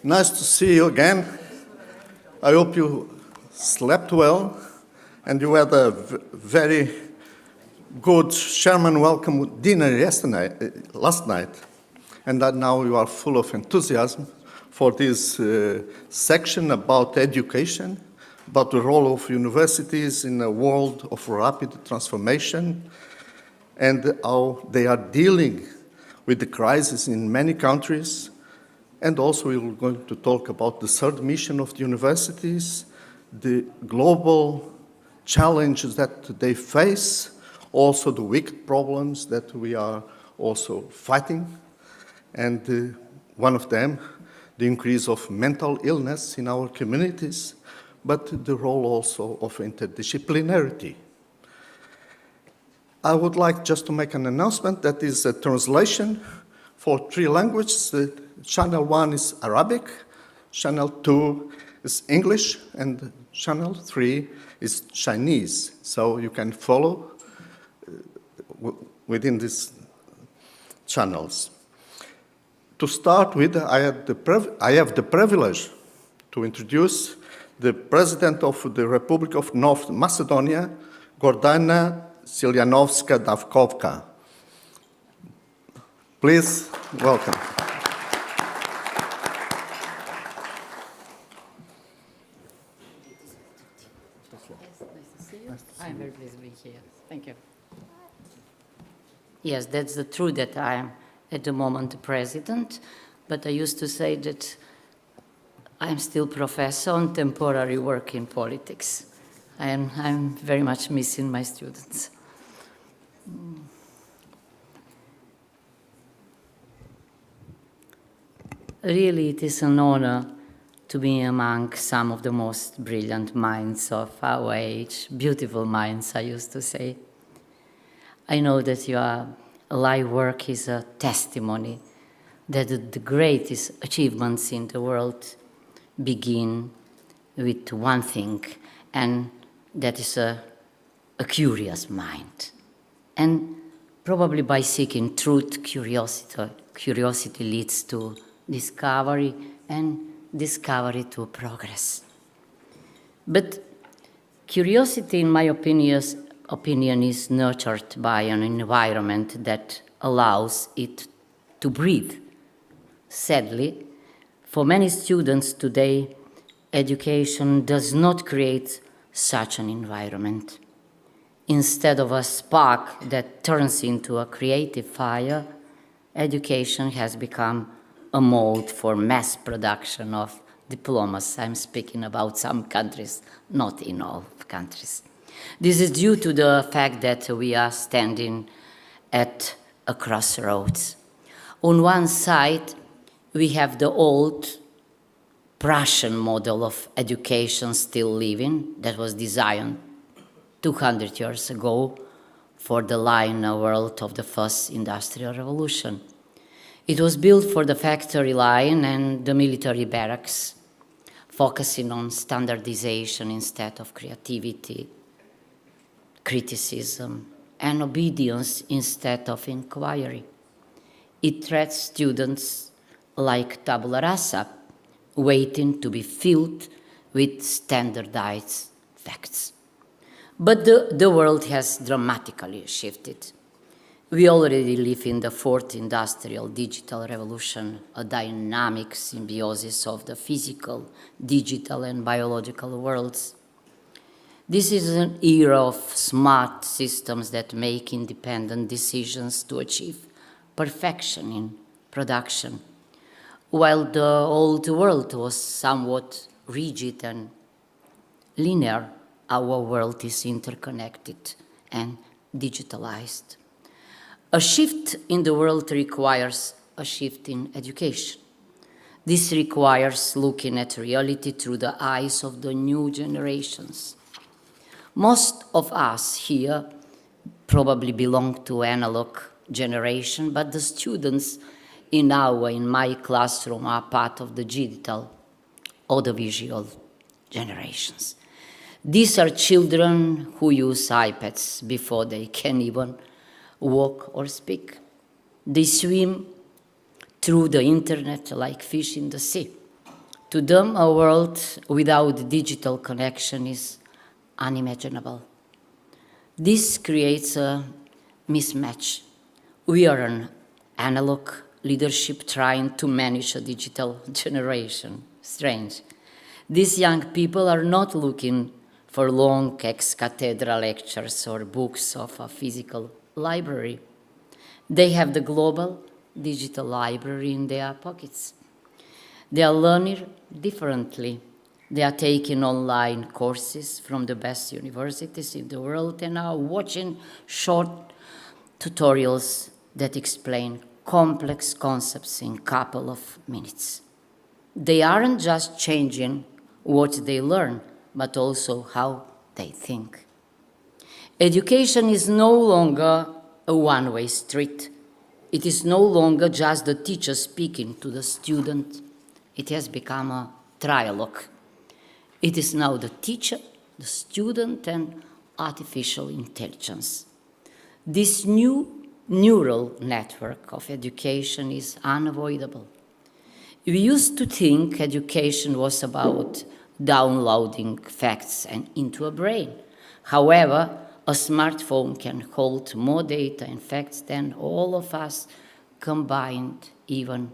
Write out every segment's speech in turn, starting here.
Nice to see you again. I hope you slept well and you had a very good Sherman welcome dinner last night, and that now you are full of enthusiasm for this section about education, about the role of universities in a world of rapid transformation, and how they are dealing with the crisis in many countries. And also we're going to talk about the third mission of the universities, the global challenges that they face, also the wicked problems that we are also fighting. And one of them, the increase of mental illness in our communities, but the role also of interdisciplinarity. I would like just to make an announcement that is a translation for 3 languages. Channel 1 is Arabic, Channel 2 is English, and Channel 3 is Chinese. So you can follow within these channels. To start with, I have the privilege to introduce the President of the Republic of North Macedonia, Gordana Siljanovska-Davkovka. Please, welcome. I'm very pleased to be here. Thank you. Yes, that's the truth that I am at the moment the president, but I used to say that I'm still professor on temporary work in politics. I'm very much missing my students. Really, it is an honor to be among some of the most brilliant minds of our age, beautiful minds, I used to say. I know that your life work is a testimony that the greatest achievements in the world begin with one thing, and that is a curious mind. And probably by seeking truth, curiosity leads to discovery, and discovery to progress. But curiosity, in my opinion, is nurtured by an environment that allows it to breathe. Sadly, for many students today, education does not create such an environment. Instead of a spark that turns into a creative fire, education has become a mode for mass production of diplomas. I'm speaking about some countries, not in all countries. This is due to the fact that we are standing at a crossroads. On one side, we have the old Prussian model of education still living, that was designed 200 years ago for the line world of the first industrial revolution. It was built for the factory line and the military barracks, focusing on standardization instead of creativity, criticism, and obedience instead of inquiry. It treats students like tabula rasa, waiting to be filled with standardized facts. But the world has dramatically shifted. We already live in the fourth industrial digital revolution, a dynamic symbiosis of the physical, digital, and biological worlds. This is an era of smart systems that make independent decisions to achieve perfection in production. While the old world was somewhat rigid and linear, our world is interconnected and digitalized. A shift in the world requires a shift in education. This requires looking at reality through the eyes of the new generations. Most of us here probably belong to analog generation, but the students in my classroom are part of the digital or the visual generations. These are children who use iPads before they can even walk or speak. They swim through the internet like fish in the sea. To them, a world without digital connection is unimaginable. This creates a mismatch. We are an analog leadership trying to manage a digital generation. Strange. These young people are not looking for long ex-cathedra lectures or books of a physical library. They have the global digital library in their pockets. They are learning differently. They are taking online courses from the best universities in the world and are watching short tutorials that explain complex concepts in a couple of minutes. They aren't just changing what they learn, but also how they think. Education is no longer a one-way street. It is no longer just the teacher speaking to the student. It has become a dialogue. It is now the teacher, the student, and artificial intelligence. This new neural network of education is unavoidable. We used to think education was about downloading facts into a brain. However, a smartphone can hold more data and facts than all of us combined ever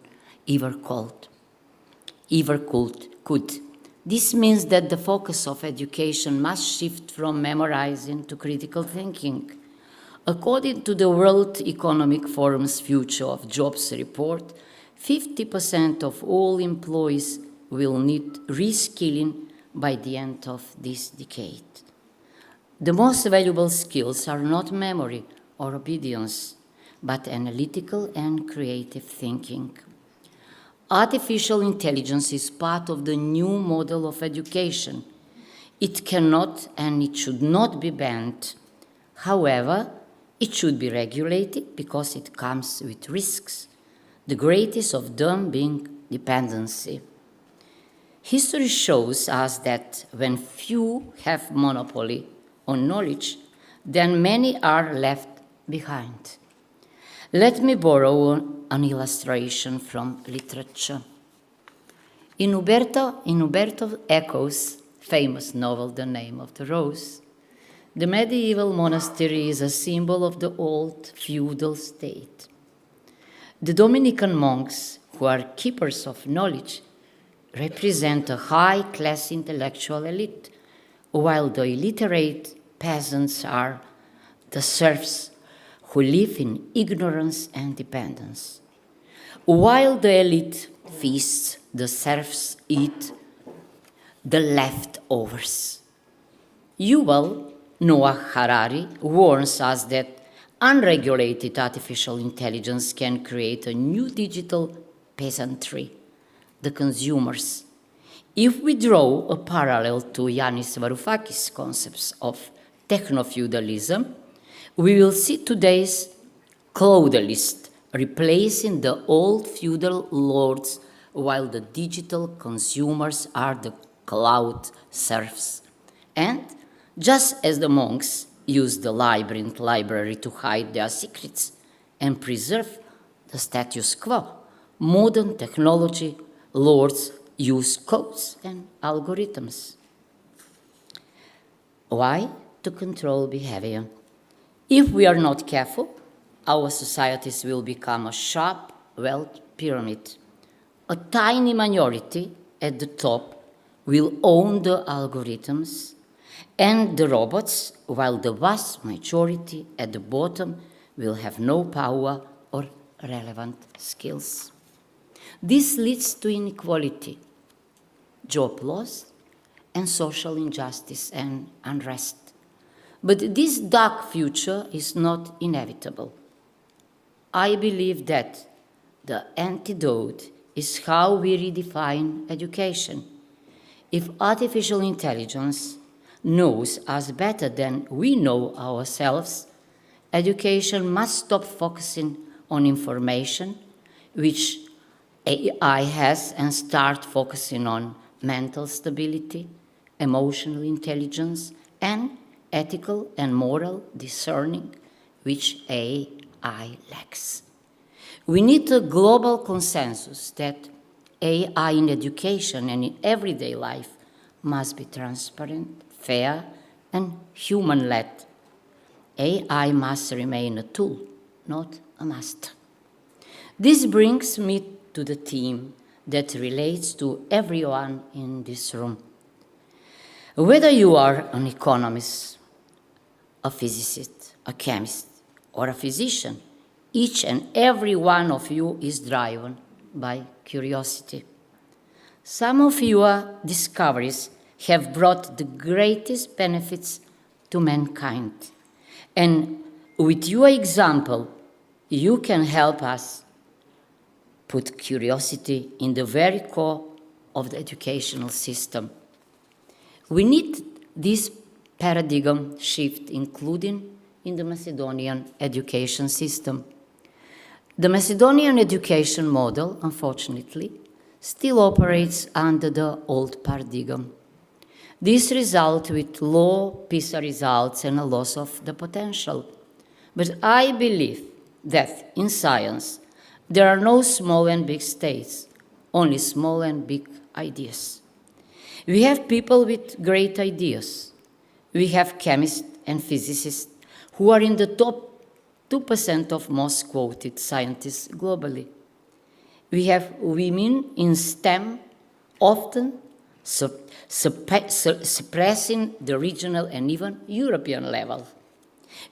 could. This means that the focus of education must shift from memorizing to critical thinking. According to the World Economic Forum's Future of Jobs report, 50% of all employees will need reskilling by the end of this decade. The most valuable skills are not memory or obedience, but analytical and creative thinking. Artificial intelligence is part of the new model of education. It cannot and it should not be banned. However, it should be regulated because it comes with risks, the greatest of them being dependency. History shows us that when few have monopoly on knowledge, then many are left behind. Let me borrow an illustration from literature. In Umberto Eco's famous novel, The Name of the Rose, the medieval monastery is a symbol of the old feudal state. The Dominican monks, who are keepers of knowledge, represent a high-class intellectual elite, while the illiterate peasants are the serfs who live in ignorance and dependence. While the elite feasts, the serfs eat the leftovers. Yuval Noah Harari warns us that unregulated artificial intelligence can create a new digital peasantry, the consumers. If we draw a parallel to Yanis Varoufakis' concepts of techno-feudalism, we will see today's cloudalist replacing the old feudal lords, while the digital consumers are the cloud serfs. And just as the monks used the labyrinth library to hide their secrets and preserve the status quo, modern technology lords use codes and algorithms. Why? To control behavior. If we are not careful, our societies will become a sharp wealth pyramid. A tiny minority at the top will own the algorithms and the robots, while the vast majority at the bottom will have no power or relevant skills. This leads to inequality, job loss, and social injustice and unrest. But this dark future is not inevitable. I believe that the antidote is how we redefine education. If artificial intelligence knows us better than we know ourselves, education must stop focusing on information, which AI has, and start focusing on mental stability, emotional intelligence, and ethical and moral discerning, which AI lacks. We need a global consensus that AI in education and in everyday life must be transparent, fair, and human-led. AI must remain a tool, not a master. This brings me to the theme that relates to everyone in this room. Whether you are an economist, a physicist, a chemist, or a physician, each and every one of you is driven by curiosity. Some of your discoveries have brought the greatest benefits to mankind. And with your example, you can help us put curiosity in the very core of the educational system. We need this paradigm shift, including in the Macedonian education system. The Macedonian education model, unfortunately, still operates under the old paradigm. This results with low PISA results and a loss of the potential. But I believe that in science, there are no small and big states, only small and big ideas. We have people with great ideas. We have chemists and physicists who are in the top 2% of most quoted scientists globally. We have women in STEM, often suppressing the regional and even European level.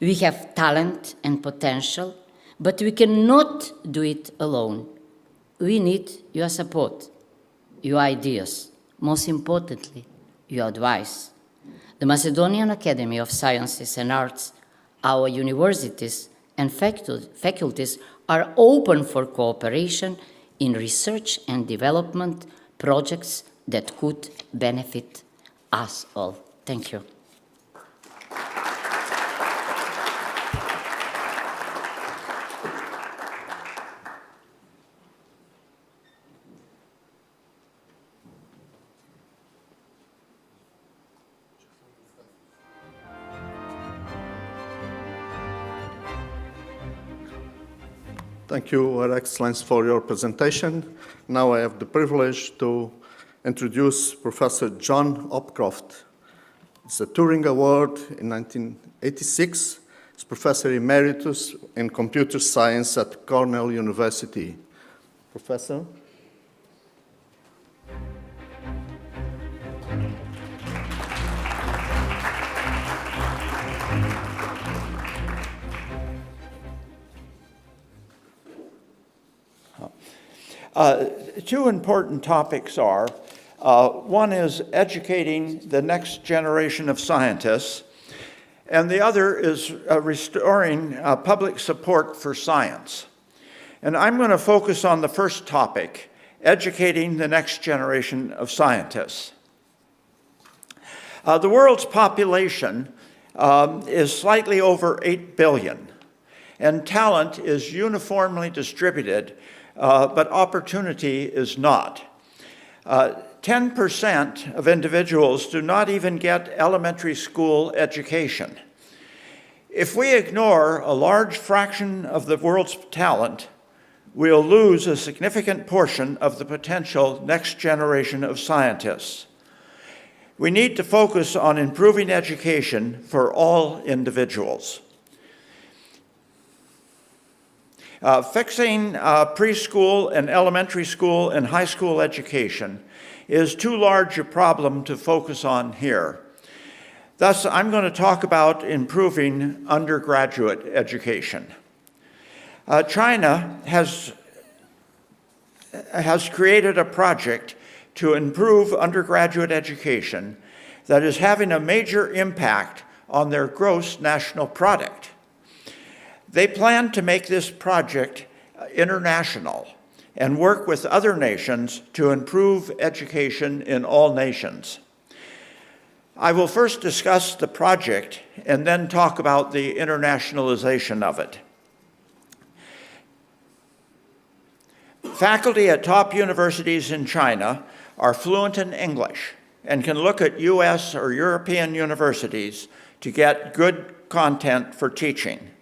We have talent and potential, but we cannot do it alone. We need your support, your ideas, most importantly, your advice. The Macedonian Academy of Sciences and Arts, our universities and faculties are open for cooperation in research and development projects that could benefit us all. Thank you. Thank you, Your Excellency, for your presentation. Now I have the privilege to introduce Professor John Hopcroft. It's a Turing Award in 1986. He's Professor Emeritus in Computer Science at Cornell University. Professor? Two important topics are, one is educating the next generation of scientists, and the other is restoring public support for science. And I'm going to focus on the first topic, educating the next generation of scientists. The world's population is slightly over 8 billion, and talent is uniformly distributed, but opportunity is not. 10% of individuals do not even get elementary school education. If we ignore a large fraction of the world's talent, we'll lose a significant portion of the potential next generation of scientists. We need to focus on improving education for all individuals. Fixing preschool and elementary school and high school education is too large a problem to focus on here. Thus, I'm going to talk about improving undergraduate education. China has created a project to improve undergraduate education that is having a major impact on their gross national product. They plan to make this project international and work with other nations to improve education in all nations. I will first discuss the project and then talk about the internationalization of it. Faculty at top universities in China are fluent in English and can look at US or European universities to get good content for teaching.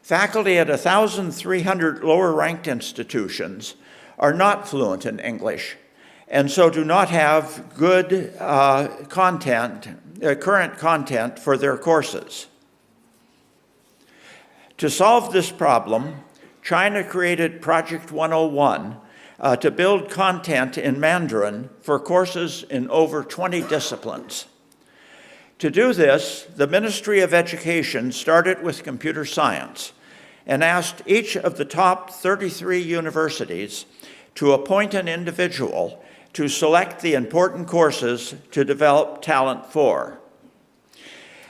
Faculty at 1,300 lower-ranked institutions are not fluent in English, and so do not have good current content for their courses. To solve this problem, China created Project 101 to build content in Mandarin for courses in over 20 disciplines. To do this, the Ministry of Education started with computer science and asked each of the top 33 universities to appoint an individual to select the important courses to develop talent for.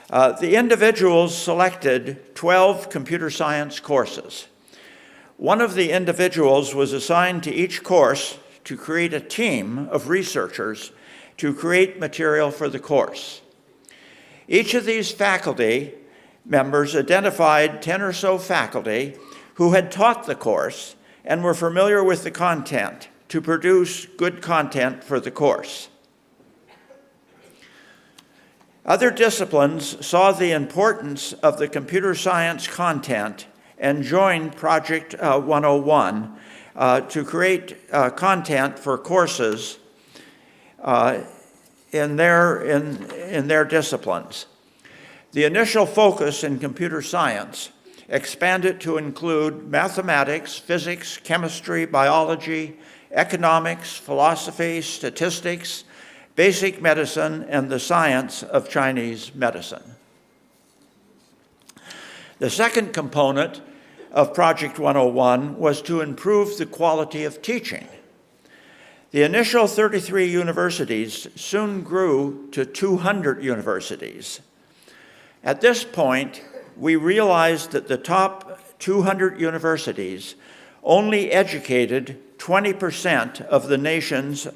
The individuals selected 12 computer science courses. One of the individuals was assigned to each course to create a team of researchers to create material for the course. Each of these faculty members identified 10 or so faculty who had taught the course and were familiar with the content to produce good content for the course. Other disciplines saw the importance of the computer science content and joined Project 101 to create content for courses in their disciplines. The initial focus in computer science expanded to include mathematics, physics, chemistry, biology, economics, philosophy, statistics, basic medicine, and the science of Chinese medicine. The second component of Project 101 was to improve the quality of teaching. The initial 33 universities soon grew to 200 universities. At this point, we realized that the top 200 universities only educated 20% of the nation's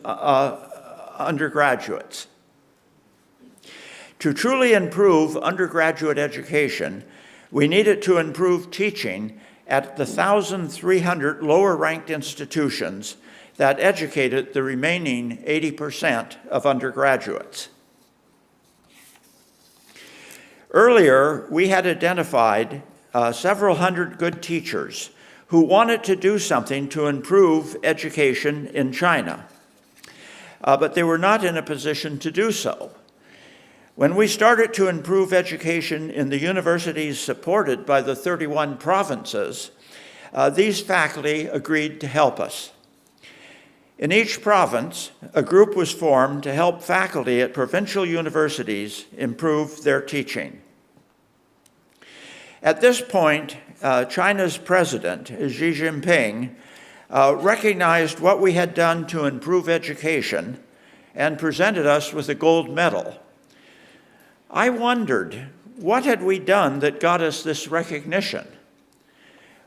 undergraduates. To truly improve undergraduate education, we needed to improve teaching at the 1,300 lower-ranked institutions that educated the remaining 80% of undergraduates. Earlier, we had identified several hundred good teachers who wanted to do something to improve education in China, but they were not in a position to do so. When we started to improve education in the universities supported by the 31 provinces, these faculty agreed to help us. In each province, a group was formed to help faculty at provincial universities improve their teaching. At this point, China's president, Xi Jinping, recognized what we had done to improve education and presented us with a gold medal. I wondered, what had we done that got us this recognition?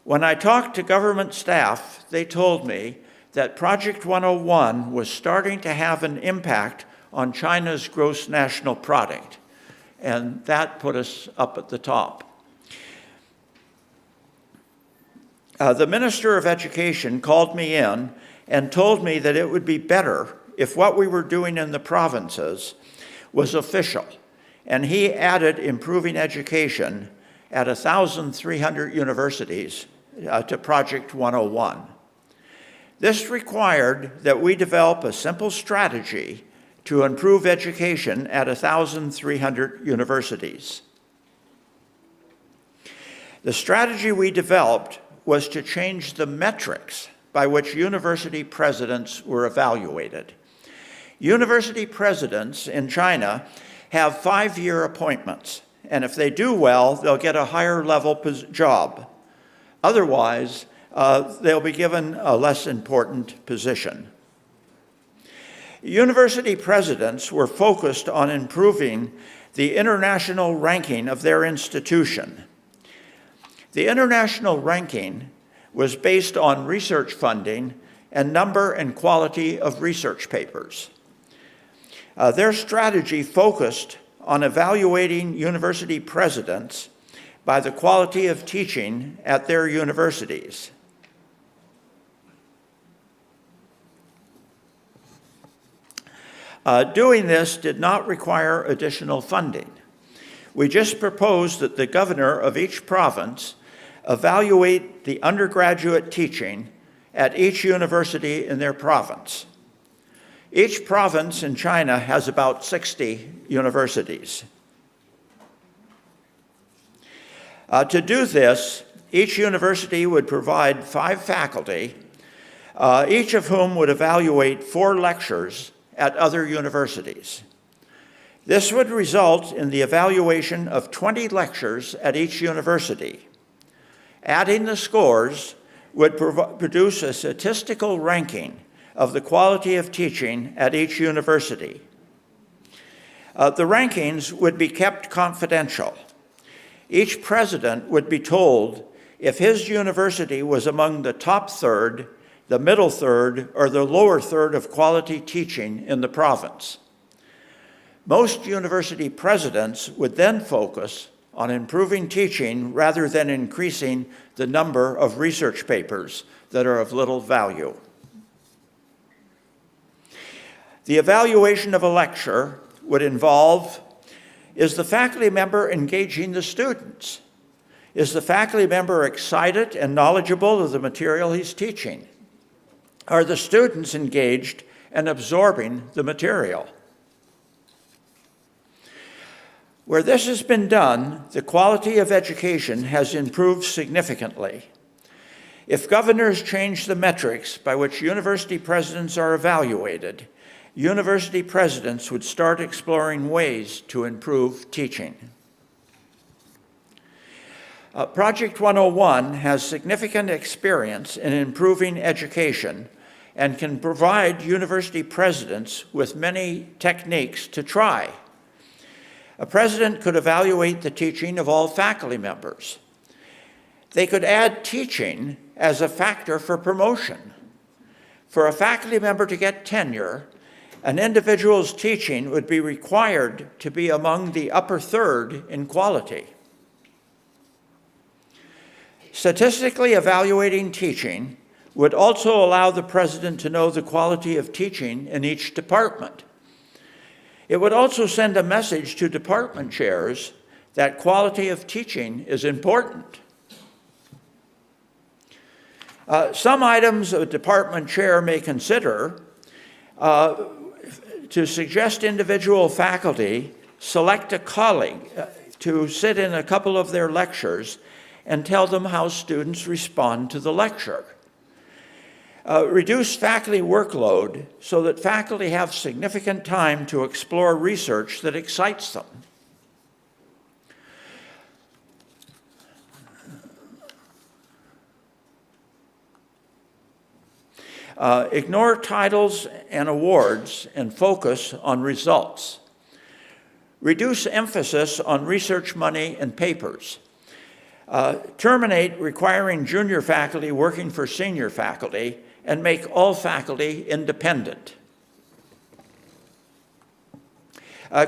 When I talked to government staff, they told me that Project 101 was starting to have an impact on China's gross national product, and that put us up at the top. The Minister of Education called me in and told me that it would be better if what we were doing in the provinces was official, and he added improving education at 1,300 universities to Project 101. This required that we develop a simple strategy to improve education at 1,300 universities. The strategy we developed was to change the metrics by which university presidents were evaluated. University presidents in China have 5-year appointments, and if they do well, they'll get a higher level job. Otherwise, they'll be given a less important position. University presidents were focused on improving the international ranking of their institution. The international ranking was based on research funding and number and quality of research papers. Their strategy focused on evaluating university presidents by the quality of teaching at their universities. Doing this did not require additional funding. We just proposed that the governor of each province evaluate the undergraduate teaching at each university in their province. Each province in China has about 60 universities. To do this, each university would provide 5 faculty, each of whom would evaluate 4 lectures at other universities. This would result in the evaluation of 20 lectures at each university. Adding the scores would produce a statistical ranking of the quality of teaching at each university. The rankings would be kept confidential. Each president would be told if his university was among the top third, the middle third, or the lower third of quality teaching in the province. Most university presidents would then focus on improving teaching rather than increasing the number of research papers that are of little value. The evaluation of a lecture would involve, is the faculty member engaging the students? Is the faculty member excited and knowledgeable of the material he's teaching? Are the students engaged and absorbing the material? Where this has been done, the quality of education has improved significantly. If governors change the metrics by which university presidents are evaluated, university presidents would start exploring ways to improve teaching. Project 101 has significant experience in improving education and can provide university presidents with many techniques to try. A president could evaluate the teaching of all faculty members. They could add teaching as a factor for promotion. For a faculty member to get tenure, an individual's teaching would be required to be among the upper third in quality. Statistically evaluating teaching would also allow the president to know the quality of teaching in each department. It would also send a message to department chairs that quality of teaching is important. Some items a department chair may consider to suggest individual faculty select a colleague to sit in a couple of their lectures and tell them how students respond to the lecture. Reduce faculty workload so that faculty have significant time to explore research that excites them. Ignore titles and awards and focus on results. Reduce emphasis on research money and papers. Terminate requiring junior faculty working for senior faculty and make all faculty independent.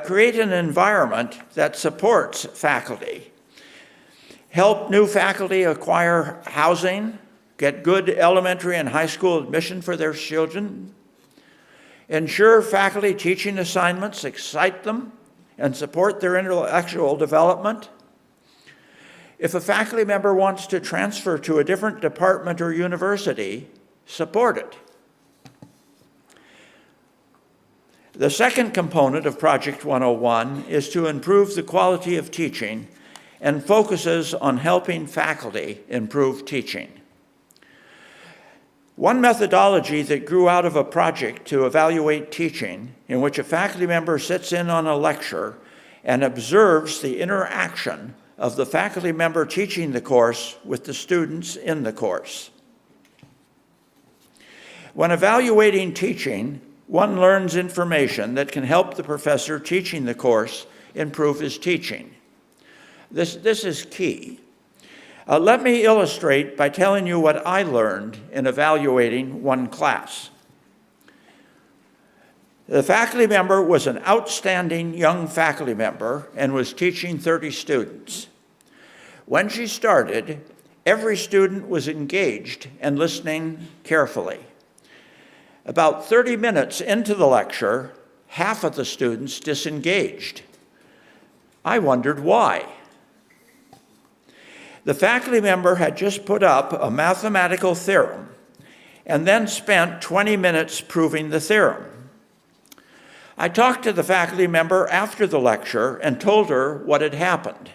Create an environment that supports faculty. Help new faculty acquire housing, get good elementary and high school admission for their children. Ensure faculty teaching assignments excite them and support their intellectual development. If a faculty member wants to transfer to a different department or university, support it. The second component of Project 101 is to improve the quality of teaching and focuses on helping faculty improve teaching. One methodology that grew out of a project to evaluate teaching, in which a faculty member sits in on a lecture and observes the interaction of the faculty member teaching the course with the students in the course. When evaluating teaching, one learns information that can help the professor teaching the course improve his teaching. This is key. Let me illustrate by telling you what I learned in evaluating one class. The faculty member was an outstanding young faculty member and was teaching 30 students. When she started, every student was engaged and listening carefully. About 30 minutes into the lecture, half of the students disengaged. I wondered why. The faculty member had just put up a mathematical theorem and then spent 20 minutes proving the theorem. I talked to the faculty member after the lecture and told her what had happened.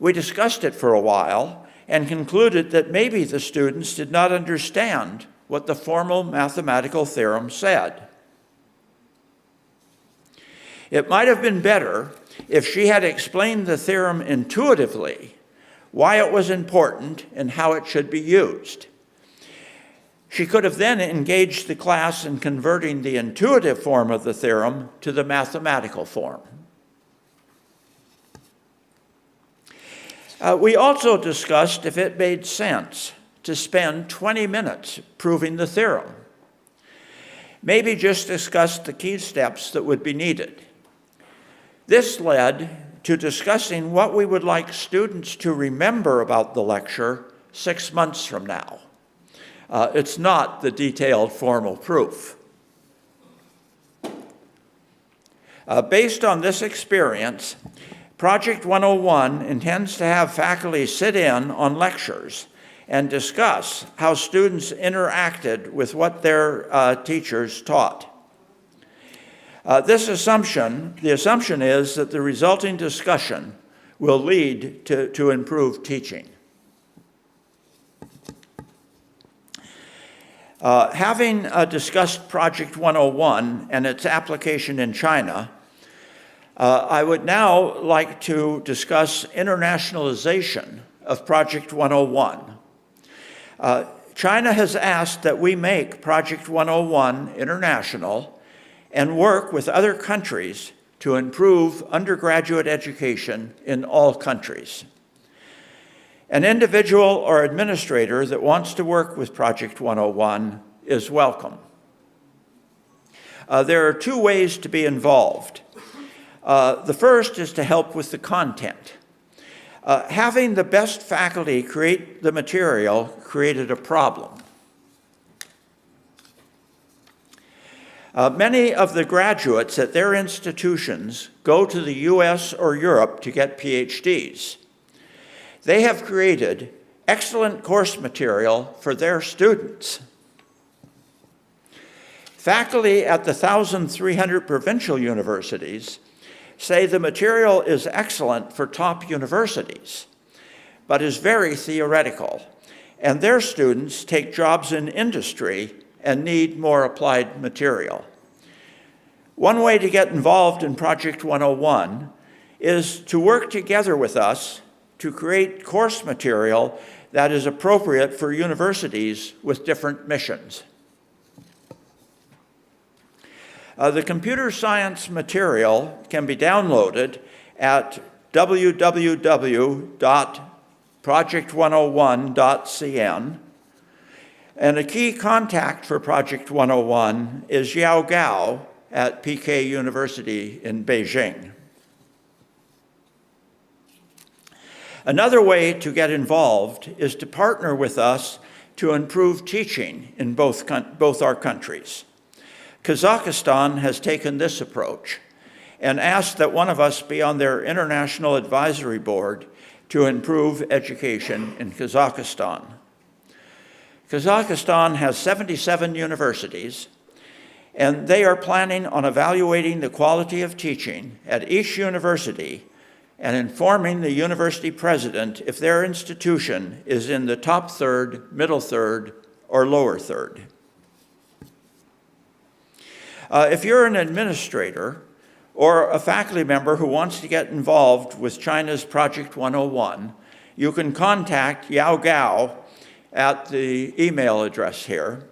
We discussed it for a while and concluded that maybe the students did not understand what the formal mathematical theorem said. It might have been better if she had explained the theorem intuitively, why it was important and how it should be used. She could have then engaged the class in converting the intuitive form of the theorem to the mathematical form. We also discussed if it made sense to spend 20 minutes proving the theorem. Maybe just discuss the key steps that would be needed. This led to discussing what we would like students to remember about the lecture 6 months from now. It's not the detailed formal proof. Based on this experience, Project 101 intends to have faculty sit in on lectures and discuss how students interacted with what their teachers taught. The assumption is that the resulting discussion will lead to improved teaching. Having discussed Project 101 and its application in China, I would now like to discuss internationalization of Project 101. China has asked that we make Project 101 international and work with other countries to improve undergraduate education in all countries. An individual or administrator that wants to work with Project 101 is welcome. There are 2 ways to be involved. The first is to help with the content. Having the best faculty create the material created a problem. Many of the graduates at their institutions go to the US or Europe to get PhDs. They have created excellent course material for their students. Faculty at the 1,300 provincial universities say the material is excellent for top universities, but is very theoretical, and their students take jobs in industry and need more applied material. One way to get involved in Project 101 is to work together with us to create course material that is appropriate for universities with different missions. The computer science material can be downloaded at www.project101.cn, and a key contact for Project 101 is Yao Gao at PK University in Beijing. Another way to get involved is to partner with us to improve teaching in both our countries. Kazakhstan has taken this approach and asked that one of us be on their International Advisory Board to improve education in Kazakhstan. Kazakhstan has 77 universities, and they are planning on evaluating the quality of teaching at each university and informing the university president if their institution is in the top third, middle third, or lower third. If you're an administrator or a faculty member who wants to get involved with China's Project 101, you can contact Yao Gao at the email address here.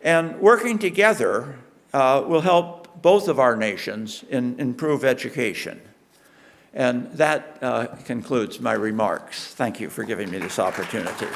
And working together will help both of our nations improve education. And that concludes my remarks. Thank you for giving me this opportunity.